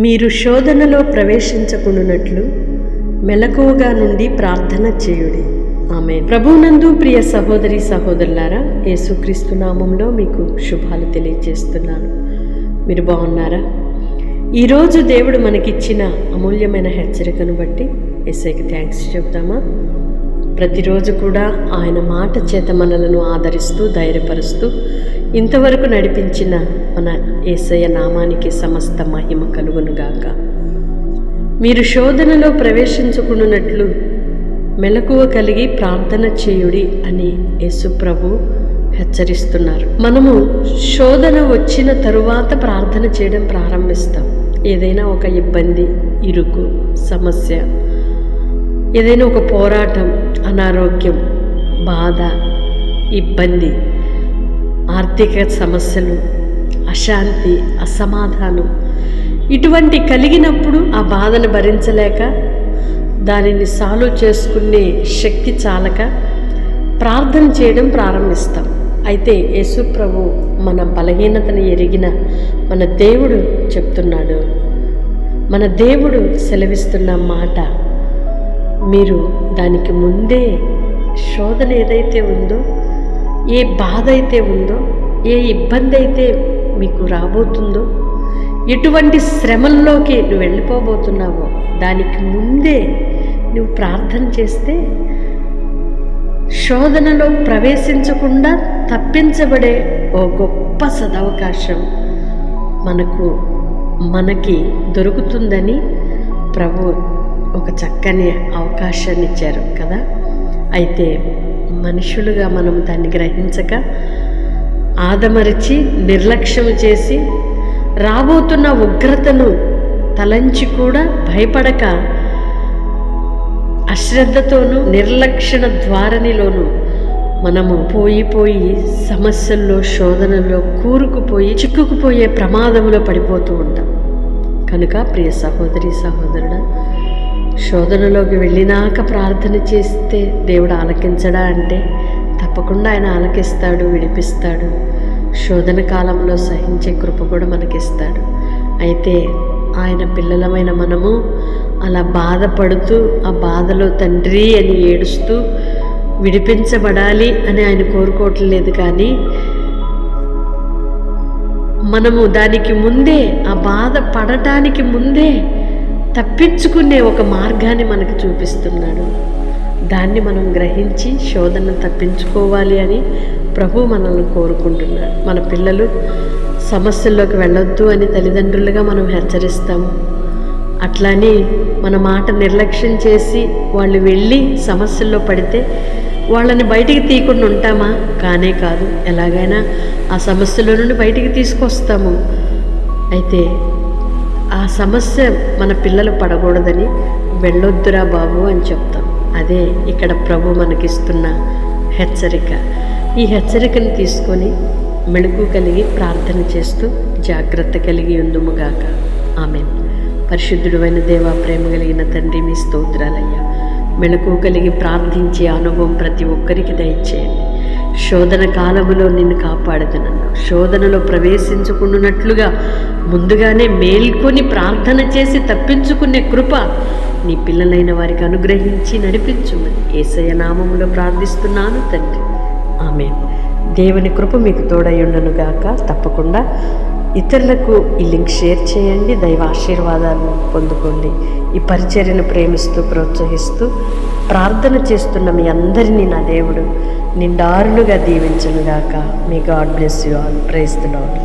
మీరు శోధనలో ప్రవేశించకుండునట్లు మెలకువగా నుండి ప్రార్థన చేయుడి. ఆమేన్. ప్రభువునందు ప్రియ సహోదరి సహోదరులారా, యేసుక్రీస్తు నామంలో మీకు శుభాలు తెలియజేస్తున్నాను. మీరు బాగున్నారా? ఈరోజు దేవుడు మనకిచ్చిన అమూల్యమైన హెచ్చరికను బట్టి యేసయ్యకి థ్యాంక్స్ చెప్తామా? ప్రతిరోజు కూడా ఆయన మాట చేత మనలను ఆదరిస్తూ ధైర్యపరుస్తూ ఇంతవరకు నడిపించిన మన యేసయ్య నామానికి సమస్త మహిమ కలుగునుగాక. మీరు శోధనలో ప్రవేశించుకున్నట్లు మెలకువ కలిగి ప్రార్థన చేయుడి అని యేసు ప్రభు హెచ్చరిస్తున్నారు. మనము శోధన వచ్చిన తరువాత ప్రార్థన చేయడం ప్రారంభిస్తాం. ఏదైనా ఒక ఇబ్బంది, ఇరుకు, సమస్య, ఏదైనా ఒక పోరాటం, అనారోగ్యం, బాధ, ఇబ్బంది, ఆర్థిక సమస్యలు, అశాంతి, అసమాధానం ఇటువంటి కలిగినప్పుడు ఆ బాధను భరించలేక దానిని సాల్వ్ చేసుకునే శక్తి చాలక ప్రార్థన చేయడం ప్రారంభిస్తాం. అయితే యేసు ప్రభు మన బలహీనతను ఎరిగిన మన దేవుడు చెప్తున్నాడు, మన దేవుడు సెలవిస్తున్న మాట, మీరు దానికి ముందే శోధన ఏదైతే ఉందో, ఏ బాధ అయితే ఉందో, ఏ ఇబ్బంది అయితే మీకు రాబోతుందో, ఎటువంటి శ్రమల్లోకి నువ్వు వెళ్ళిపోబోతున్నావో దానికి ముందే నువ్వు ప్రార్థన చేస్తే శోధనలో ప్రవేశించకుండా తప్పించబడే ఓ గొప్ప సదవకాశం మనకి దొరుకుతుందని ప్రభు ఒక చక్కని అవకాశాన్ని ఇచ్చారు కదా. అయితే మనుషులుగా మనం దాన్ని గ్రహించక ఆదమరిచి నిర్లక్ష్యం చేసి రాబోతున్న ఉగ్రతను తలంచి కూడా భయపడక అశ్రద్ధతోనూ నిర్లక్షణ ధోరణిలోనూ మనము పోయి సమస్యల్లో, శోధనల్లో కూరుకుపోయి చిక్కుకుపోయే ప్రమాదంలో పడిపోతూ ఉంటాం. కనుక ప్రియ సహోదరి సహోదరుడా, శోధనలోకి వెళ్ళినాక ప్రార్థన చేస్తే దేవుడు ఆలకించడా అంటే తప్పకుండా ఆయన ఆలకిస్తాడు, విడిపిస్తాడు. శోధన కాలంలో సహించే కృప కూడా మనకిస్తాడు. అయితే ఆయన పిల్లలమైన మనము అలా బాధపడుతూ ఆ బాధలో తండ్రి అని ఏడుస్తూ విడిపించబడాలి అని ఆయన కోరుకోవట్లేదు. కానీ మనము దానికి ముందే, ఆ బాధ పడటానికి ముందే తప్పించుకునే ఒక మార్గాన్ని మనకు చూపిస్తున్నాడు. దాన్ని మనం గ్రహించి శోధన తప్పించుకోవాలి అని ప్రభు మనల్ని కోరుకుంటున్నాడు. మన పిల్లలు సమస్యల్లోకి వెళ్ళొద్దు అని తల్లిదండ్రులుగా మనం హెచ్చరిస్తాము. అట్లాని మన మాట నిర్లక్ష్యం చేసి వాళ్ళు వెళ్ళి సమస్యల్లో పడితే వాళ్ళని బయటికి తీయకుండా ఉంటామా? కానే కాదు. ఎలాగైనా ఆ సమస్యలో నుండి బయటికి తీసుకొస్తాము. అయితే ఆ సమస్య మన పిల్లలు పడకూడదని వెళ్ళొద్దురా బాబు అని చెప్తాం. అదే ఇక్కడ ప్రభు మనకిస్తున్న హెచ్చరిక. ఈ హెచ్చరికను తీసుకొని మెళుకు కలిగి ప్రార్థన చేస్తూ జాగ్రత్త కలిగి ఉందుముగాక. ఆమేన్. పరిశుద్ధుడు అయిన దేవా, ప్రేమ కలిగిన తండ్రి, మీ స్తోత్రాలయ్యా. మెళుకు కలిగి ప్రార్థించే అనుభవం ప్రతి ఒక్కరికి దయచేయండి. శోధన కాలములో నిన్ను కాపాడుతున్నాను. శోధనలో ప్రవేశించుకున్నట్లుగా ముందుగానే మేల్కొని ప్రార్థన చేసి తప్పించుకునే కృప నీ పిల్లలైన వారికి అనుగ్రహించి నడిపించుమని యేసయ్య నామములో ప్రార్థిస్తున్నాను తండ్రి. ఆమేన్. దేవుని కృప మీకు తోడయ్యుండునుగాక. తప్పకుండా ఇతరులకు ఈ లింక్ షేర్ చేయండి. దైవ ఆశీర్వాదాలను పొందుకోండి. ఈ పరిచర్యను ప్రేమిస్తూ ప్రోత్సహిస్తూ ప్రార్థన చేస్తున్న మీ అందరినీ నా దేవుడు నిండారులుగా దీవించునుగాక. May God bless you all. Praise the lord.